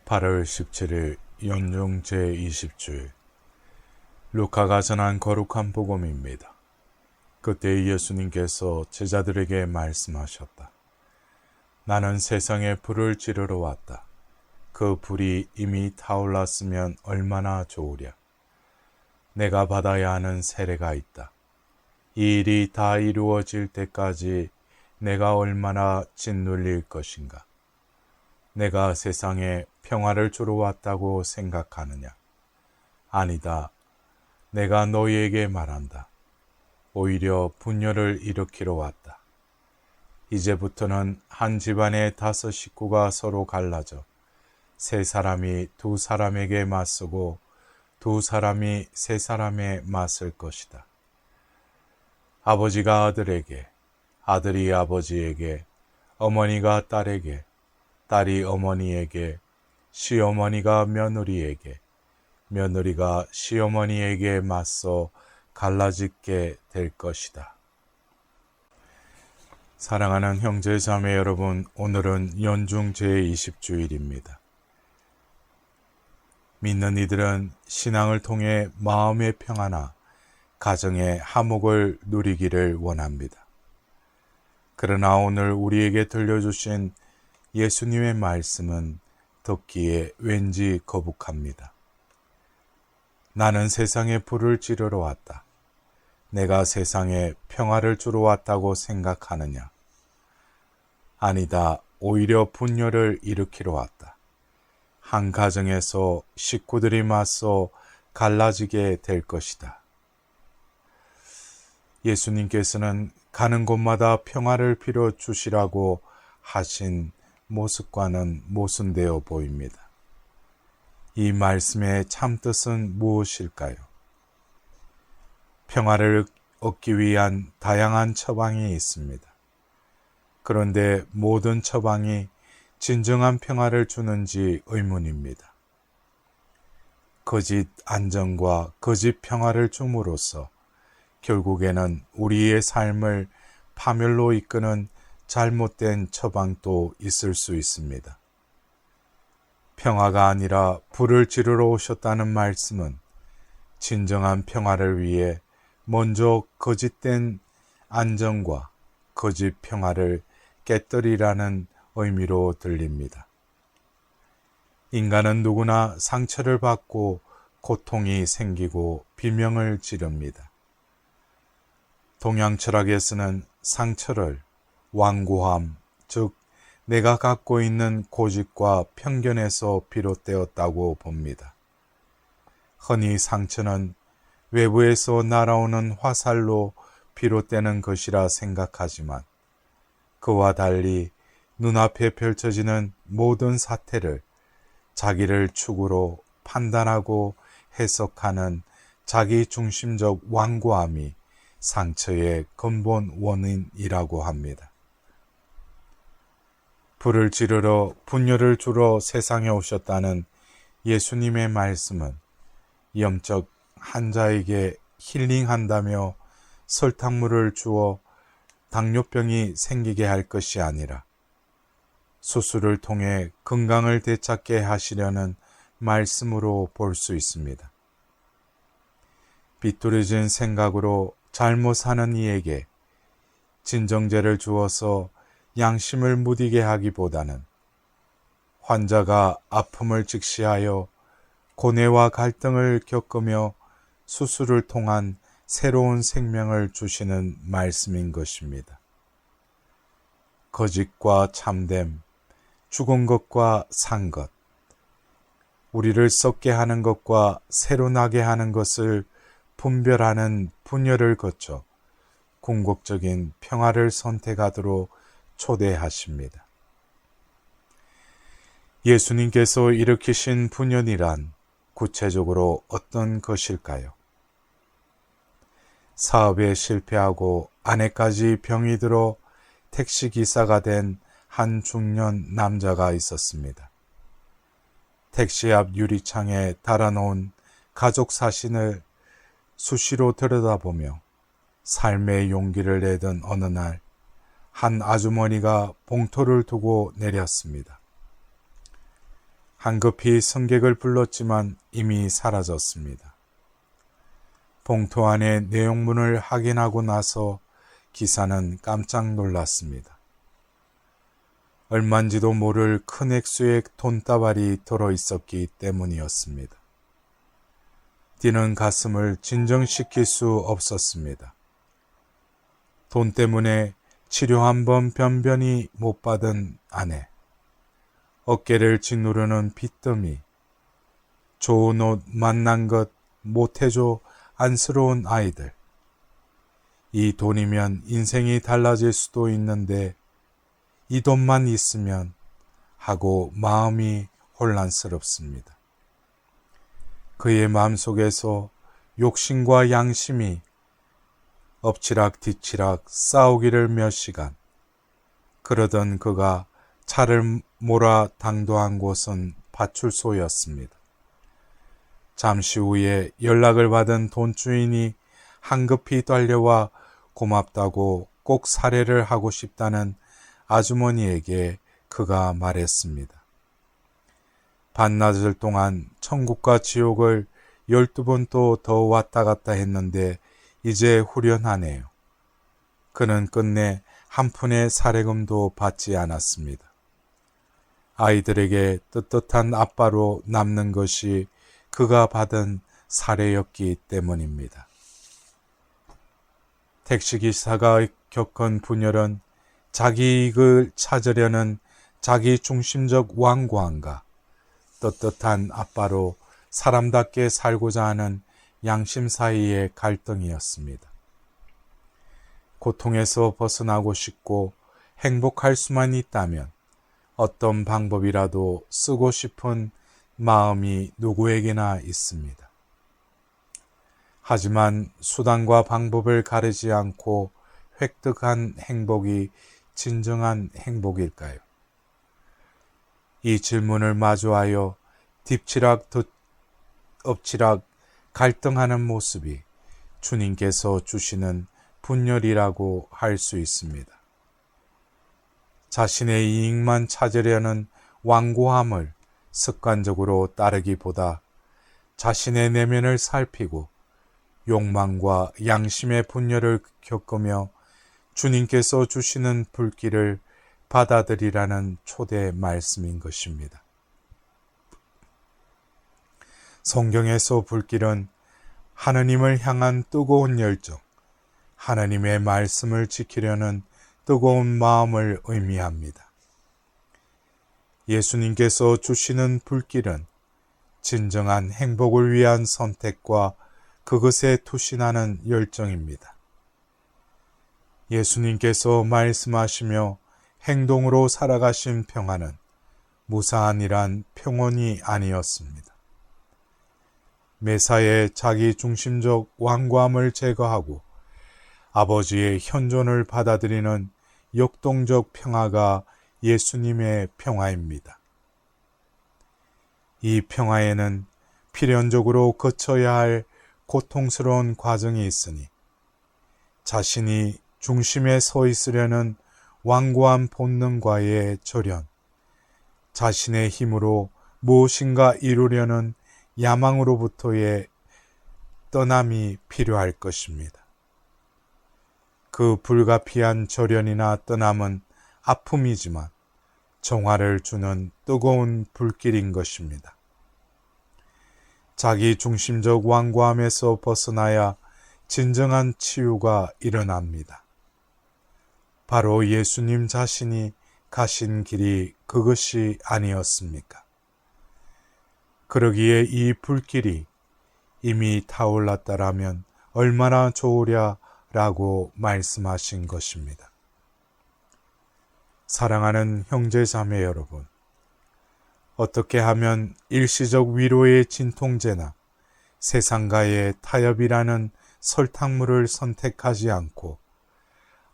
8월 17일 연중 제20주일 루카가 전한 거룩한 복음입니다. 그때 예수님께서 제자들에게 말씀하셨다. 나는 세상에 불을 지르러 왔다. 그 불이 이미 타올랐으면 얼마나 좋으랴. 내가 받아야 하는 세례가 있다. 이 일이 다 이루어질 때까지 내가 얼마나 짓눌릴 것인가. 내가 세상에 평화를 주러 왔다고 생각하느냐? 아니다. 내가 너희에게 말한다. 오히려 분열을 일으키러 왔다. 이제부터는 한 집안의 5 식구가 서로 갈라져 3 사람이 2 사람에게 맞서고 2 사람이 3 사람에 맞설 것이다. 아버지가 아들에게, 아들이 아버지에게, 어머니가 딸에게, 딸이 어머니에게, 시어머니가 며느리에게, 며느리가 시어머니에게 맞서 갈라지게 될 것이다. 사랑하는 형제 자매 여러분, 오늘은 연중 제20주일입니다. 믿는 이들은 신앙을 통해 마음의 평화나 가정의 화목을 누리기를 원합니다. 그러나 오늘 우리에게 들려주신 예수님의 말씀은 듣기에 왠지 거북합니다. 나는 세상에 불을 지르러 왔다. 내가 세상에 평화를 주러 왔다고 생각하느냐? 아니다. 오히려 분열을 일으키러 왔다. 한 가정에서 식구들이 맞서 갈라지게 될 것이다. 예수님께서는 가는 곳마다 평화를 빌어 주시라고 하신 모습과는 모순되어 보입니다. 이 말씀의 참뜻은 무엇일까요? 평화를 얻기 위한 다양한 처방이 있습니다. 그런데 모든 처방이 진정한 평화를 주는지 의문입니다. 거짓 안정과 거짓 평화를 줌으로써 결국에는 우리의 삶을 파멸로 이끄는 잘못된 처방도 있을 수 있습니다. 평화가 아니라 불을 지르러 오셨다는 말씀은 진정한 평화를 위해 먼저 거짓된 안정과 거짓 평화를 깨뜨리라는 의미로 들립니다. 인간은 누구나 상처를 받고 고통이 생기고 비명을 지릅니다. 동양 철학에서는 상처를 완고함, 즉 내가 갖고 있는 고집과 편견에서 비롯되었다고 봅니다. 흔히 상처는 외부에서 날아오는 화살로 비롯되는 것이라 생각하지만 그와 달리 눈앞에 펼쳐지는 모든 사태를 자기를 축으로 판단하고 해석하는 자기중심적 완고함이 상처의 근본 원인이라고 합니다. 불을 지르러 분열을 주러 세상에 오셨다는 예수님의 말씀은 영적 환자에게 힐링한다며 설탕물을 주어 당뇨병이 생기게 할 것이 아니라 수술을 통해 건강을 되찾게 하시려는 말씀으로 볼 수 있습니다. 비뚤어진 생각으로 잘못 사는 이에게 진정제를 주어서 양심을 무디게 하기보다는 환자가 아픔을 직시하여 고뇌와 갈등을 겪으며 수술을 통한 새로운 생명을 주시는 말씀인 것입니다. 거짓과 참됨, 죽은 것과 산 것, 우리를 썩게 하는 것과 새로 나게 하는 것을 분별하는 분열을 거쳐 궁극적인 평화를 선택하도록 초대하십니다. 예수님께서 일으키신 분열이란 구체적으로 어떤 것일까요? 사업에 실패하고 아내까지 병이 들어 택시기사가 된 한 중년 남자가 있었습니다. 택시 앞 유리창에 달아놓은 가족 사진을 수시로 들여다보며 삶의 용기를 내던 어느 날 한 아주머니가 봉투를 두고 내렸습니다. 한급히 승객을 불렀지만 이미 사라졌습니다. 봉투 안에 내용문을 확인하고 나서 기사는 깜짝 놀랐습니다. 얼만지도 모를 큰 액수의 돈다발이 들어있었기 때문이었습니다. 뛰는 가슴을 진정시킬 수 없었습니다. 돈 때문에 치료 한 번 변변히 못 받은 아내, 어깨를 짓누르는 빚더미, 좋은 옷 만난 것 못해줘 안쓰러운 아이들. 이 돈이면 인생이 달라질 수도 있는데 이 돈만 있으면 하고 마음이 혼란스럽습니다. 그의 마음속에서 욕심과 양심이 엎치락 뒤치락 싸우기를 몇 시간. 그러던 그가 차를 몰아 당도한 곳은 파출소였습니다. 잠시 후에 연락을 받은 돈주인이 한급히 달려와 고맙다고 꼭 살해를 하고 싶다는 아주머니에게 그가 말했습니다. 반나절 동안 천국과 지옥을 12번 또 더 왔다 갔다 했는데 이제 후련하네요. 그는 끝내 한 푼의 살해금도 받지 않았습니다. 아이들에게 떳떳한 아빠로 남는 것이 그가 받은 살해였기 때문입니다. 택시기사가 겪은 분열은 자기 이익을 찾으려는 자기 중심적 완고함과 떳떳한 아빠로 사람답게 살고자 하는 양심 사이의 갈등이었습니다. 고통에서 벗어나고 싶고 행복할 수만 있다면 어떤 방법이라도 쓰고 싶은 마음이 누구에게나 있습니다. 하지만 수단과 방법을 가리지 않고 획득한 행복이 진정한 행복일까요? 이 질문을 마주하여 딥치락 엎치락 갈등하는 모습이 주님께서 주시는 분열이라고 할 수 있습니다. 자신의 이익만 찾으려는 완고함을 습관적으로 따르기보다 자신의 내면을 살피고 욕망과 양심의 분열을 겪으며 주님께서 주시는 불길을 받아들이라는 초대 말씀인 것입니다. 성경에서 불길은 하느님을 향한 뜨거운 열정, 하느님의 말씀을 지키려는 뜨거운 마음을 의미합니다. 예수님께서 주시는 불길은 진정한 행복을 위한 선택과 그것에 투신하는 열정입니다. 예수님께서 말씀하시며 행동으로 살아가신 평안은 무사한 이란 평온이 아니었습니다. 매사에 자기 중심적 완고함을 제거하고 아버지의 현존을 받아들이는 역동적 평화가 예수님의 평화입니다. 이 평화에는 필연적으로 거쳐야 할 고통스러운 과정이 있으니 자신이 중심에 서 있으려는 완고한 본능과의 절연, 자신의 힘으로 무엇인가 이루려는 야망으로부터의 떠남이 필요할 것입니다. 그 불가피한 절연이나 떠남은 아픔이지만 정화를 주는 뜨거운 불길인 것입니다. 자기 중심적 완고함에서 벗어나야 진정한 치유가 일어납니다. 바로 예수님 자신이 가신 길이 그것이 아니었습니까? 그러기에 이 불길이 이미 타올랐다라면 얼마나 좋으랴라고 말씀하신 것입니다. 사랑하는 형제자매 여러분, 어떻게 하면 일시적 위로의 진통제나 세상과의 타협이라는 설탕물을 선택하지 않고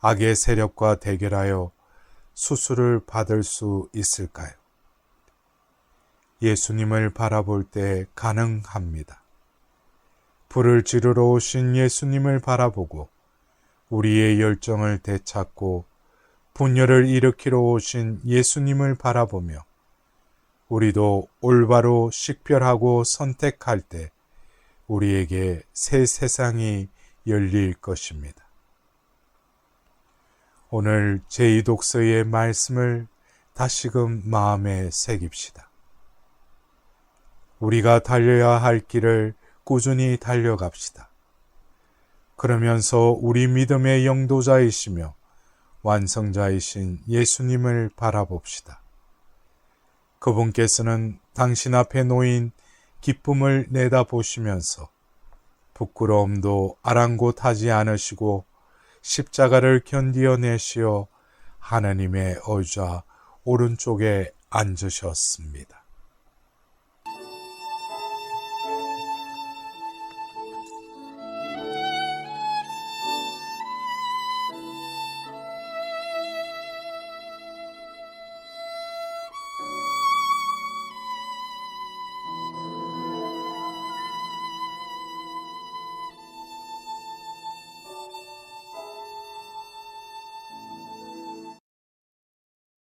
악의 세력과 대결하여 수술을 받을 수 있을까요? 예수님을 바라볼 때 가능합니다. 불을 지르러 오신 예수님을 바라보고 우리의 열정을 되찾고 분열을 일으키러 오신 예수님을 바라보며 우리도 올바로 식별하고 선택할 때 우리에게 새 세상이 열릴 것입니다. 오늘 제2독서의 말씀을 다시금 마음에 새깁시다. 우리가 달려야 할 길을 꾸준히 달려갑시다. 그러면서 우리 믿음의 영도자이시며 완성자이신 예수님을 바라봅시다. 그분께서는 당신 앞에 놓인 기쁨을 내다보시면서 부끄러움도 아랑곳하지 않으시고 십자가를 견디어내시어 하나님의 의자 오른쪽에 앉으셨습니다.